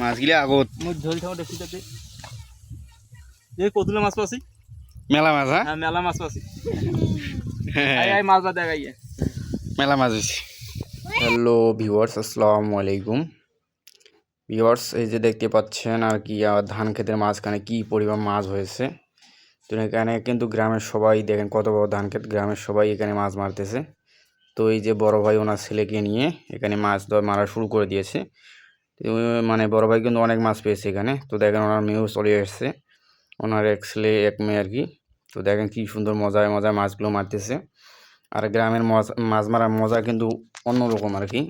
মাছগুলি আগত মই ধৰি থাকোঁ দেখি তাতে এই কতুলা মাছ পাছি মেলা মাছ হ্যাঁ হ্যাঁ মেলা মাছ পাছি আই আই মাছ বাদে আগাইয়ে মেলা মাছ হয়েছে। হ্যালো ভিউয়ার্স, আসসালামু আলাইকুম ভিউয়ার্স। এই যে দেখতে পাচ্ছেন আর কি ধান ক্ষেতের মাঝখানে কি পরিমাণ মাছ হয়েছে। তো এখানে কিন্তু গ্রামের সবাই দেখেন কত বড় ধান ক্ষেত, গ্রামের সবাই এখানে মাছ মারতেছে। তো এই যে বড় ভাই ওনার ছেলেকে নিয়ে এখানে মাছ মারা শুরু করে দিয়েছে। তো মানে বড় ভাই কিন্তু অনেক মাছ পেয়েছে এখানে। তো দেখেন ওনার মেয়েও চলে এসেছে, ওনার এক ছেলে এক মেয়ে আর কি। তো দেখেন কি সুন্দর মজায় মজায় মাছগুলো মারতেছে। আর গ্রামের মাছ মারার মজা কিন্তু অন্যরকম আর কি।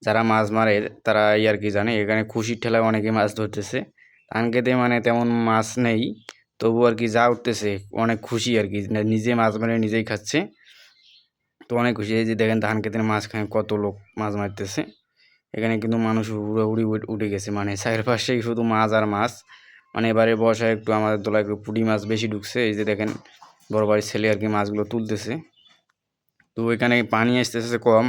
যারা মাছ মারে তারা এই আর কি জানে, এখানে খুশির ঠেলায় অনেকে মাছ ধরতেছে। ধান খেতে মানে তেমন মাছ নেই, তবু আর কি যা উঠতেছে অনেক খুশি আর কি, নিজে মাছ মারে নিজেই খাচ্ছে। তো অনেক খুশি। এই যে দেখেন ধান খেতের মাঝখানে কত লোক মাছ মারতেছে। এখানে কিন্তু মানুষ উড়ি উঠে গেছে, মানে চারপাশেই শুধু মাছ আর মাছ। মানে এবারে বর্ষায় একটু আমাদের দোলা একটু পুঁটি মাছ বেশি ঢুকছে। এই যে দেখেন বড় বাড়ির ছেলে আর কি মাছগুলো তুলতেছে। তো এখানে পানি আসতেছে কম,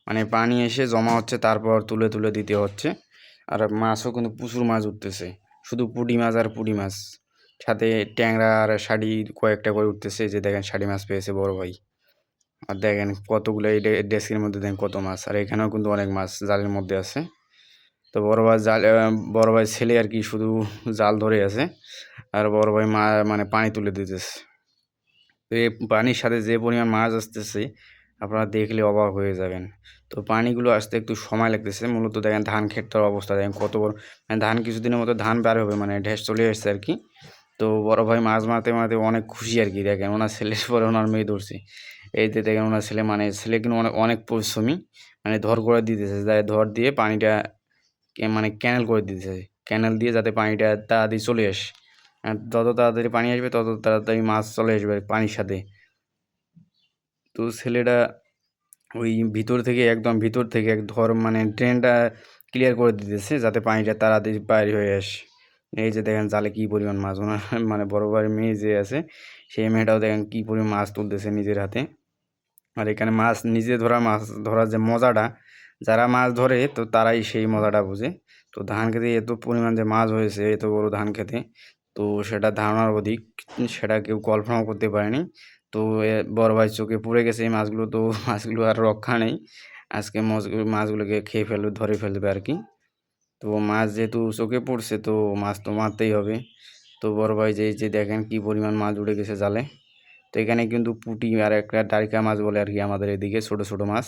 মানে পানি এসে জমা হচ্ছে, তারপর তুলে তুলে দিতে হচ্ছে। আর মাছও কিন্তু প্রচুর মাছ উঠতেছে, শুধু পুঁটি মাছ আর পুঁটি মাছ, সাথে ট্যাংরা আর শাড়ি কয়েকটা করে উঠতেছে। যে দেখেন শাড়ি মাছ পেয়েছে বড় ভাই। আর দেখেন কতগুলো এই ডেস্কের মধ্যে দেখেন কত মাছ, আর এখানেও কিন্তু অনেক মাছ জালের মধ্যে আছে। তো বড় ভাই বড় ভাই ছেলে আর কি শুধু জাল ধরে আছে, আর বড় ভাই মানে পানি তুলে দিতেছে। তো এই পানির সাথে যে পরিমাণ মাছ আসতেছে আপনারা দেখলে অবাক হয়ে যাবেন। তো পানিগুলো আসতে একটু সময় লাগতেছে। মূলত দেখেন ধান ক্ষেতটার অবস্থা দেখেন কত বড়, মানে ধান কিছুদিনের মতো ধান বের হবে, মানে ঢেস চলে এসছে আর কি। তো বড় ভাই মাছ মারতে মারতে অনেক খুশি আর কি। দেখেন ওনার ছেলের পরে ওনার মেয়ে ধরছে। এই যে দেখেন ওনার ছেলে, মানে ছেলে কিন্তু অনেক অনেক পরিশ্রমী, মানে ধর করে দিতেছে, ধর দিয়ে পানিটা মানে ক্যানেল করে দিতেছে, ক্যানেল দিয়ে যাতে পানিটা তাড়াতাড়ি চলে আসে। আর যত তাড়াতাড়ি পানি আসবে তত তাড়াতাড়ি মাছ চলে আসবে পানির সাথে। তো ছেলেটা ওই ভিতর থেকে একদম ভিতর থেকে মানে ড্রেনটা ক্লিয়ার করে দিতেছে যাতে পানিটা তাড়াতাড়ি বাইরে হয়ে আসে। এই যে দেখেন জালে কী পরিমাণ মাছ, ওনার মানে বড় ভাইয়ের মেয়ে যে আছে সেই মেয়েটাও দেখেন কী পরিমাণ মাছ তুলতেছে নিজের হাতে। আর এখানে মাছ নিজে ধরা, মাছ ধরার যে মজাটা, যারা মাছ ধরে তো তারাই সেই মজাটা বোঝে। তো ধান খেতে এত পরিমাণ যে মাছ হয়েছে এত বড় ধান খেতে, তো সেটা ধারণার অধিক, সেটা কেউ কল্পনাও করতে পারেনি। তো বড় ভাই চোখে পড়ে গেছে এই মাছগুলো। তো মাছগুলো আর রক্ষা নেই, আজকে মাছগুলোকে খেয়ে ফেলবে, ধরে ফেলবে আর কি। তো মাছ যেহেতু চোখে পড়ছে তো মাছ তো মারতেই হবে। তো বড় ভাই যে দেখেন কি পরিমাণ মাছ উঠে গেছে জালে। তো এখানে কিন্তু পুঁটি আর একটা দারিকা মাছ বলে আর কি আমাদের এদিকে, ছোট ছোট মাছ।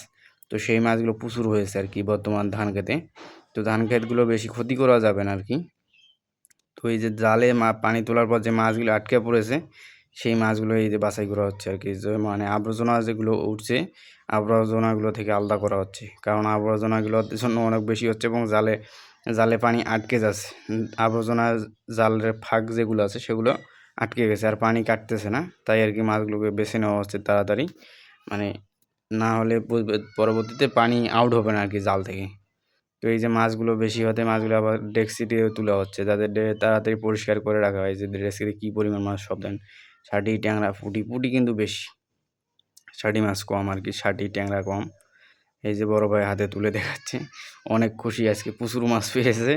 তো সেই মাছগুলো প্রচুর হয়েছে আর কি বর্তমান ধান খেতে। তো ধান ক্ষেতগুলো বেশি ক্ষতি করা যাবে না আর কি। তো এই যে জালে পানি তোলার পর যে মাছগুলো আটকে পড়েছে সেই মাছগুলো এই যে বাছাই করা হচ্ছে আর কি। যে মানে আবর্জনা যেগুলো উঠছে আবর্জনাগুলো থেকে আলাদা করা হচ্ছে, কারণ আবর্জনাগুলোর জন্য অনেক বেশি হচ্ছে এবং জালে জালে পানি আটকে যাচ্ছে। আবর্জনা জালের ফাঁক যেগুলো আছে সেগুলো আটকে গেছে, আর পানি কাটতেছে না, তাই আর কি মাছগুলোকে বেছে নেওয়া হচ্ছে তাড়াতাড়ি, মানে না হলে পরবর্তীতে পানি আউট হবে না আর কি জাল থেকে। তো এই যে মাছগুলো বেশি হতে মাছগুলো আবার ডেকচিতে তোলা হচ্ছে যাতে তাড়াতাড়ি পরিষ্কার করে রাখা হয়। যে ডেকচিতে কী পরিমাণ মাছ সব দেন, ষাটি ট্যাংরা পুঁটি, পুঁটি কিন্তু বেশি, ষাটি মাছ কম আর কি, ষাটি ট্যাংরা কম। এই যে বড় ভাই হাতে তুলে দেখাচ্ছে, অনেক খুশি, আজকে প্রচুর মাছ পেয়েছে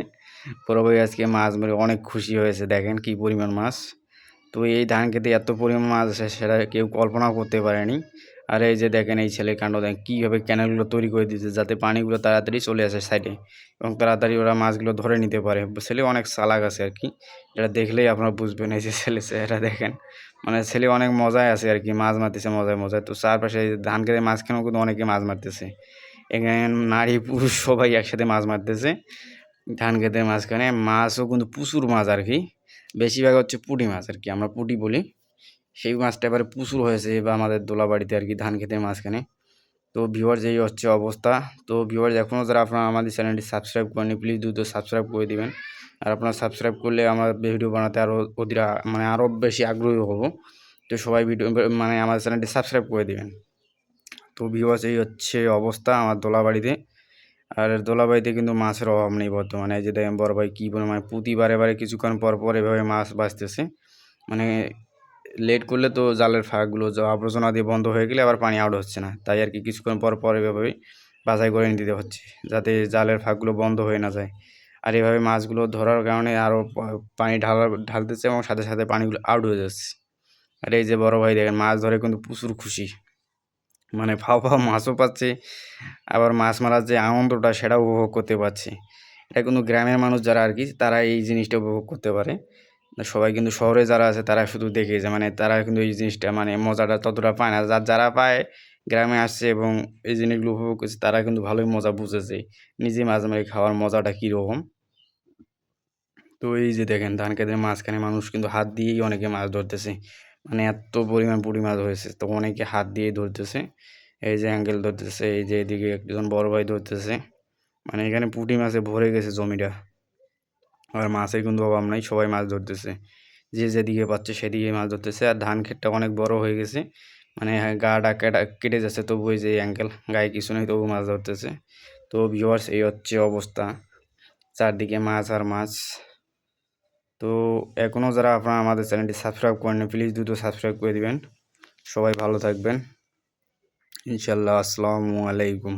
বড় ভাই, আজকে মাছ মেরে অনেক খুশি হয়েছে। দেখেন কী পরিমাণ মাছ। তো এই ধান খেতে এত পরিমাণ মাছ আসে সেটা কেউ কল্পনাও করতে পারেনি। আর এই যে দেখেন এই ছেলে কাণ্ড দেখেন কীভাবে ক্যানেলগুলো তৈরি করে দিয়েছে যাতে পানিগুলো তাড়াতাড়ি চলে আসে সাইডে এবং তাড়াতাড়ি ওরা মাছগুলো ধরে নিতে পারে। ছেলে অনেক চালাক আছে আর কি, এটা দেখলেই আপনারা বুঝবেন। এই যে ছেলে চেহারা দেখেন, মানে ছেলে অনেক মজায় আছে আর কি, মাছ মারতেছে মজায় মজায়। তো চারপাশে ধান খেতে মাঝখানেও কিন্তু অনেকে মাছ মারতেছে, এখানে নারী পুরুষ সবাই একসাথে মাছ মারতেছে ধান খেতের মাঝখানে। মাছও কিন্তু প্রচুর মাছ আর কি, বেশিরভাগ হচ্ছে পুঁটি মাছ আর কি, আমরা পুঁটি বলি। সেই মাছটা এবারে প্রচুর হয়েছে বা আমাদের দোলাবাড়িতে আর কি ধান খেতের মাঝখানে। তো ভিউয়ার্স এই হচ্ছে অবস্থা। তো ভিউয়ার্স এখনও যারা আপনারা আমাদের চ্যানেলটি সাবস্ক্রাইব করেনি প্লিজ দ্রুত সাবস্ক্রাইব করে দিবেন। আর আপনারা সাবস্ক্রাইব করলে আমার ভিডিও বানাতে আরও অধীরা মানে আরও বেশি আগ্রহী হব। তো সবাই ভিডিও মানে আমার চ্যানেলটি সাবস্ক্রাইব করে দিবেন। তো ভিউয়ার্স এই হচ্ছে অবস্থা আমার দোলাবাড়িতে। আর দোলাবাড়িতে কিন্তু মাছের অভাব নেই বর্তমানে। এই যে দেখেন বড় ভাই কী পরিমাণে প্রতি বারে কিছুক্ষণ পর পর এভাবে মাছ বাছতেছে, মানে লেট করলে তো জালের ফাঁকগুলো আবর্জনা দিয়ে বন্ধ হয়ে গেলে আবার পানি আউট হচ্ছে না, তাই আর কি কিছুক্ষণ পর পর এভাবেই বাছাই করে দিতে হচ্ছে যাতে জালের ফাঁকগুলো বন্ধ হয়ে না যায়। আর এভাবে মাছগুলো ধরার কারণে আরও পানি ঢালতেছে এবং সাথে সাথে পানিগুলো আউট হয়ে যাচ্ছে। আর এই যে বড় ভাই দেখেন মাছ ধরে কিন্তু প্রচুর খুশি, মানে ফাও ফাও মাছও পাচ্ছে, আবার মাছ মারার যে আনন্দটা সেটাও উপভোগ করতে পারছে। এটা কিন্তু গ্রামের মানুষ যারা আর কি তারা এই জিনিসটা উপভোগ করতে পারে। সবাই কিন্তু শহরে যারা আছে তারা শুধু দেখে যে মানে তারা কিন্তু এই জিনিসটা মানে মজাটা ততটা পায় না। যারা পায় গ্রামে আসছে এবং এই জিনিসগুলো উপভোগ করছে তারা কিন্তু ভালোই মজা বুঝেছে নিজে মাছ মেরে খাওয়ার মজাটা কীরকম। তো এই যে দেখেন ধান খেতের মাঝখানে মানুষ কিন্তু হাত দিয়েই অনেকে মাছ ধরতেছে, মানে এত পরিমাণ পুঁটি মাছ হয়েছে তো অনেকে হাত দিয়েই ধরতেছে। এই যে অ্যাঙ্গেল ধরতেছে, এই যে এদিকে একজন বড় ভাই ধরতেছে, মানে এখানে পুঁটি মাছে ভরে গেছে জমিটা। আর মাছের কিন্তু অভাব নাই, সবাই মাছ ধরতেছে, যে যেদিকে পাচ্ছে সেদিকে মাছ ধরতেছে। আর ধান ক্ষেতটা অনেক বড় হয়ে গেছে, মানে গাটা কেটে যাচ্ছে, তবু ওই যে অ্যাঙ্গেল গায়ে কিছু নেই তবু মাছ ধরতেছে। তো ভিউয়ার্স এই হচ্ছে অবস্থা, চারদিকে মাছ আর মাছ। তো এখনও যারা আপনারা আমাদের চ্যানেলটি সাবস্ক্রাইব করেন প্লিজ দ্রুত সাবস্ক্রাইব করে দিবেন। সবাই ভালো থাকবেন ইনশাল্লাহ। আসসালামু আলাইকুম।